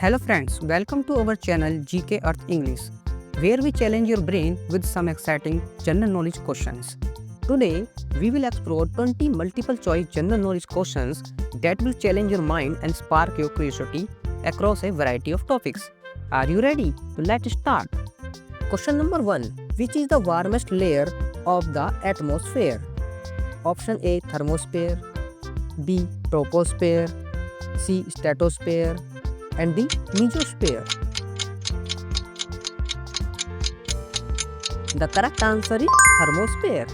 Hello friends, welcome to our channel GK Earth English, where we challenge your brain with some exciting general knowledge questions. Today, we will explore 20 multiple choice general knowledge questions that will challenge your mind and spark your curiosity across a variety of topics. Are you ready? Let's start. Question number 1. Which is the warmest layer of the atmosphere? Option A, thermosphere, B, troposphere, C, stratosphere, and the mesosphere. The correct answer is thermosphere.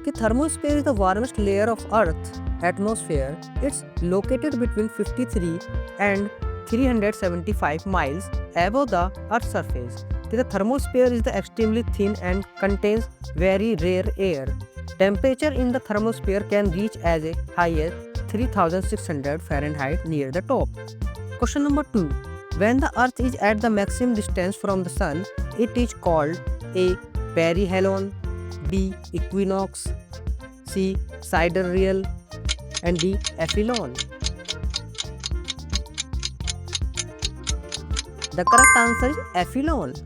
The thermosphere is the warmest layer of Earth's atmosphere. It's located between 53 and 375 miles above the Earth's surface. The thermosphere is extremely thin and contains very rare air. Temperature in the thermosphere can reach as high as 3600 Fahrenheit near the top. Question number 2. When the Earth is at the maximum distance from the Sun, it is called A. Perihelion, B. Equinox, C. Sidereal, and D. Aphelion. The correct answer is Aphelion.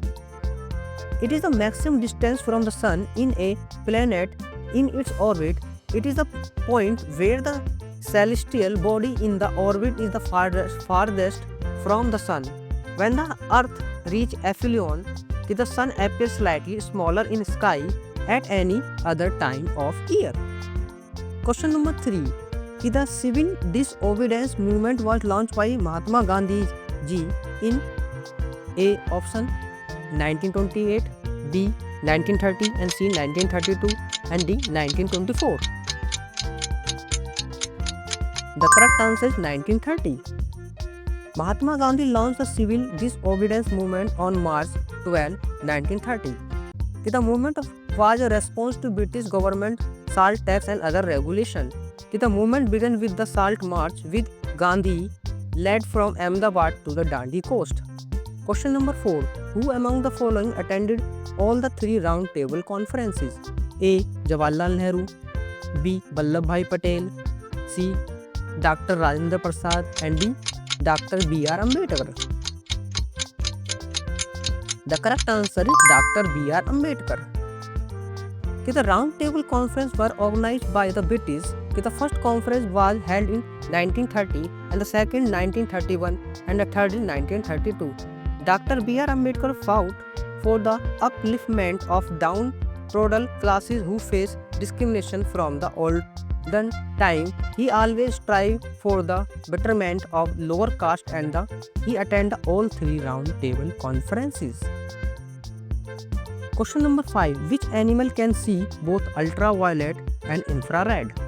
It is the maximum distance from the Sun in a planet in its orbit. It is the point where the celestial body in the orbit is the farthest from the Sun. When the Earth reaches aphelion, the Sun appears slightly smaller in sky at any other time of year. Question number 3. The civil disobedience movement was launched by Mahatma Gandhi ji in A option 1928, B 1930, and C 1932, and D 1924. The correct answer is 1930. Mahatma Gandhi launched the civil disobedience movement on March 12, 1930. The movement was a response to British government salt tax and other regulation. The movement began with the Salt March, with Gandhi led from Ahmedabad to the Dandi coast. Question number 4. Who among the following attended all the three round table conferences? A. Jawaharlal Nehru, B. Vallabhbhai Patel, C. Dr. Rajendra Prasad, and D. Dr. B.R. Ambedkar. The correct answer is Dr. B.R. Ambedkar. The round table conference were organized by the British. The first conference was held in 1930, and the second 1931, and the third in 1932. Dr. B.R. Ambedkar fought for the upliftment of downtrodden classes who face discrimination from the olden time. He always strived for the betterment of lower caste, and he attended all three round table conferences. Question number 5. Which animal can see both ultraviolet and infrared?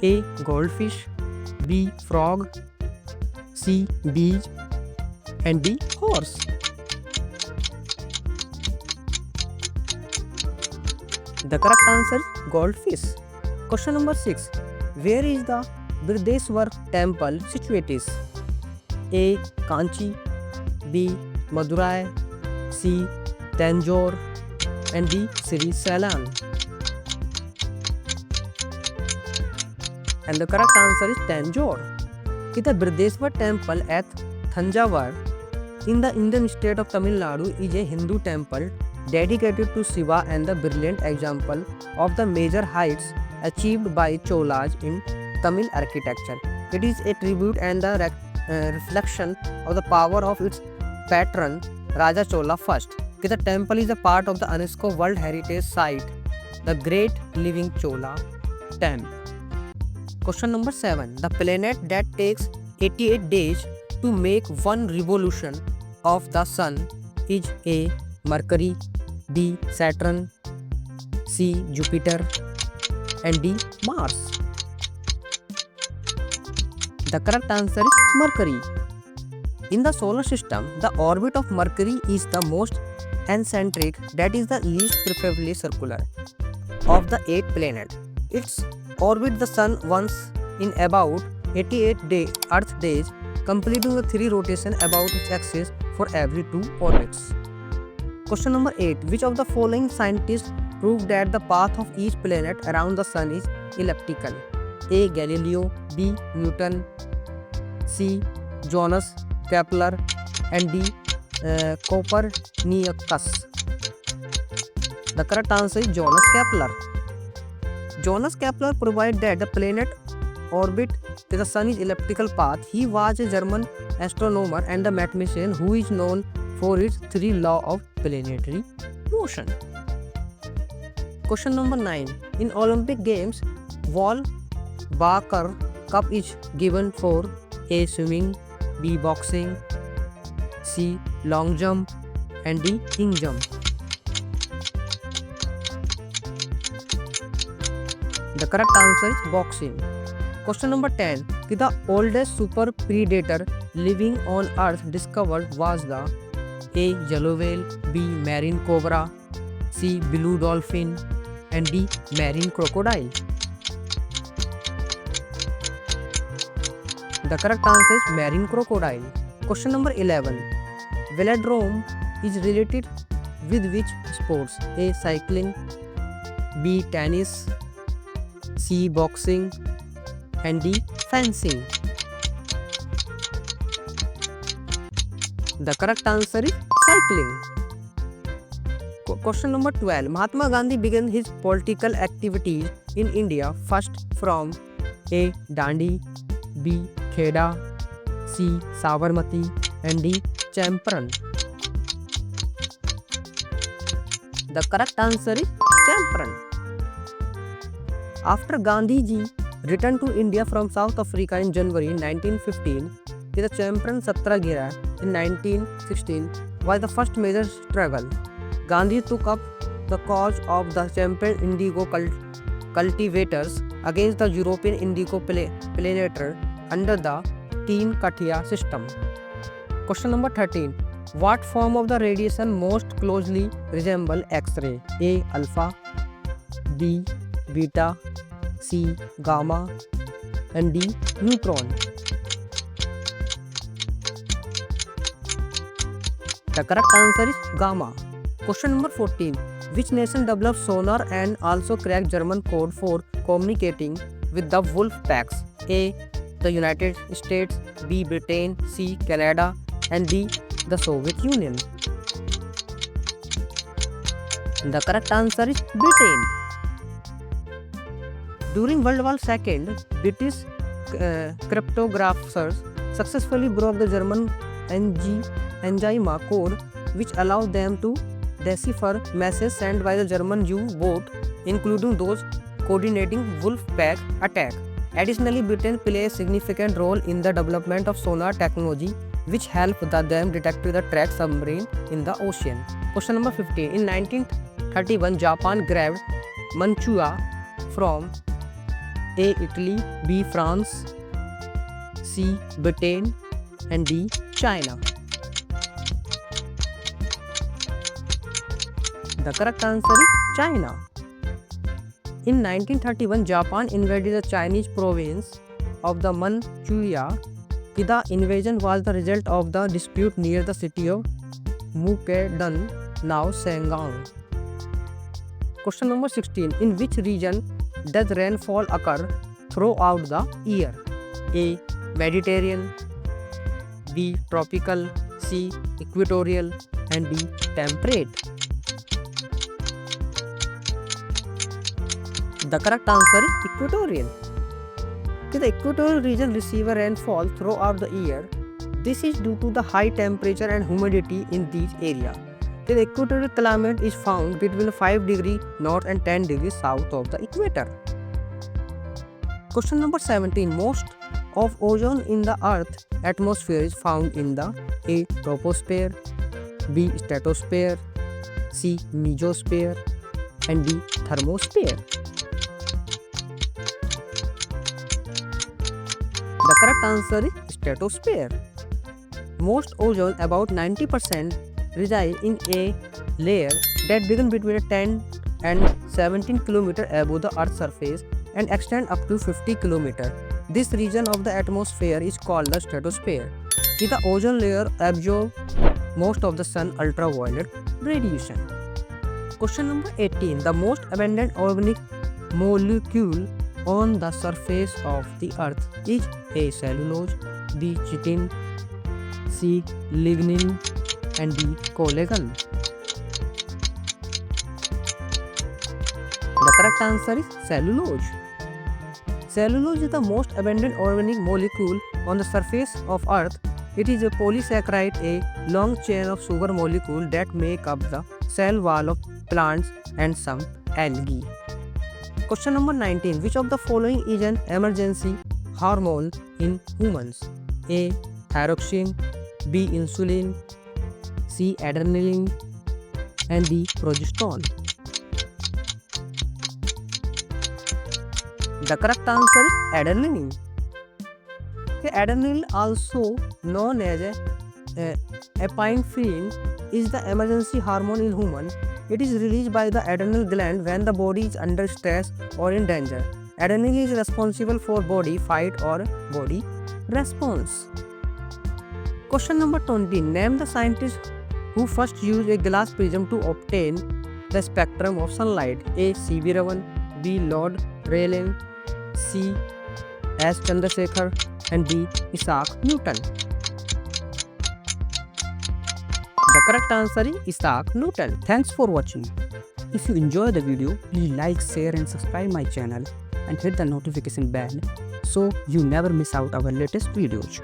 A. Goldfish, B. Frog, C. Bees, and D. Horse. The correct answer is goldfish. Question number 6. Where is the Birdeshwar temple situated? A. Kanchi, B. Madurai, C. Tanjore, and D. Sri Sailam. And the correct answer is Tanjore. The Birdeshwar temple at Thanjavur in the Indian state of Tamil Nadu is a Hindu temple dedicated to Shiva and the brilliant example of the major heights achieved by Cholas in Tamil architecture. It is a tribute and the reflection of the power of its patron Raja Chola I. The temple is a part of the UNESCO World Heritage Site, the Great Living Chola Temple. Question number 7. The planet that takes 88 days to make one revolution of the Sun is A. Mercury, B. Saturn, C. Jupiter, and D. Mars. The correct answer is Mercury. In the solar system, the orbit of Mercury is the most eccentric, that is the least preferably circular, of the 8 planets. Its orbits the Sun once in about 88 Earth days, completing the 3 rotations about its axis for every 2 orbits. Question number 8. Which of the following scientists proved that the path of each planet around the Sun is elliptical? A. Galileo, B. Newton, C. Jonas Kepler, and D. Copernicus. The correct answer is Johannes Kepler. Johannes Kepler provided that the planet orbit to the sun is elliptical path. He was a German astronomer and a mathematician who is known for his three laws of planetary motion. Question number 9. In Olympic Games, Walbacher Cup is given for A. Swimming, B. Boxing, C. Long jump, and D. King jump. The correct answer is boxing. Question number 10. The oldest super predator living on Earth discovered was the A. Yellow whale, B. Marine cobra, C. Blue dolphin, and D. Marine crocodile. The correct answer is marine crocodile. Question number 11. Velodrome is related with which sports? A. Cycling, B. Tennis, C. Boxing, and D. Fencing. The correct answer is cycling. Question number 12. Mahatma Gandhi began his political activities in India first from A. Dandi, B. Kheda, C. Sabarmati, and D. Champaran. The correct answer is Champaran. After Gandhiji returned to India from South Africa in January 1915, the Champaran Satyagraha in 1916 was the first major struggle. Gandhi took up the cause of the Champaran indigo cultivators against the European indigo planter under the Teen Katia system. Question number 13. What form of the radiation most closely resemble X-ray? A. Alpha, B. Beta, C. Gamma, and D. Neutron. The correct answer is Gamma. Question number 14. Which nation developed sonar and also cracked German code for communicating with the wolf packs? A. The United States, B. Britain, C. Canada, and D. The Soviet Union. The correct answer is Britain. During World War II, British cryptographers successfully broke the German Enigma code, which allowed them to decipher messages sent by the German U-boat, including those coordinating Wolfpack attack. Additionally, Britain played a significant role in the development of sonar technology, which helped them detect the tracked submarine in the ocean. Question number 15. In 1931, Japan grabbed Manchuria from A. Italy, B. France, C. Britain, and D. China. The correct answer is China. In 1931, Japan invaded the Chinese province of the Manchuria. The invasion was the result of the dispute near the city of Mukden, now Shandong. Question number 16. In which region does rainfall occur throughout the year? A. Mediterranean, B. Tropical, C. Equatorial, and D. Temperate. The correct answer is equatorial. The equatorial region receives rainfall throughout the year. This is due to the high temperature and humidity in these areas. The equatorial climate is found between 5 degrees north and 10 degrees south of the equator. Question number 17. Most of ozone in the Earth's atmosphere is found in the A. Troposphere, B. Stratosphere, C. Mesosphere, and D. Thermosphere. The correct answer is stratosphere. Most ozone, about 90%, reside in a layer that begins between 10 and 17 km above the Earth's surface and extend up to 50 km. This region of the atmosphere is called the stratosphere. The ozone layer absorbs most of the sun ultraviolet radiation. Question number 18. The most abundant organic molecule on the surface of the Earth is A. Cellulose, B. Chitin, C. Lignin, and D. Collagen. The correct answer is cellulose. Cellulose is the most abundant organic molecule on the surface of Earth. It is a polysaccharide, a long chain of sugar molecules that make up the cell wall of plants and some algae. Question number 19. Which of the following is an emergency hormone in humans? A. Thyroxine, B. Insulin, C. Adrenaline, and D. Progesterone. The correct answer is adrenaline. Adrenaline, also known as epinephrine, is the emergency hormone in humans. It is released by the adrenal gland when the body is under stress or in danger. Adrenaline is responsible for body fight or body response. Question number 20. Name the scientist who first used a glass prism to obtain the spectrum of sunlight. A. C.V. Raman, B. Lord Rayleigh, C. S. Chandrasekhar, and D. Isaac Newton. The correct answer is Isaac Newton. Thanks for watching. If you enjoy the video, please like, share and subscribe my channel and hit the notification bell so you never miss out our latest videos.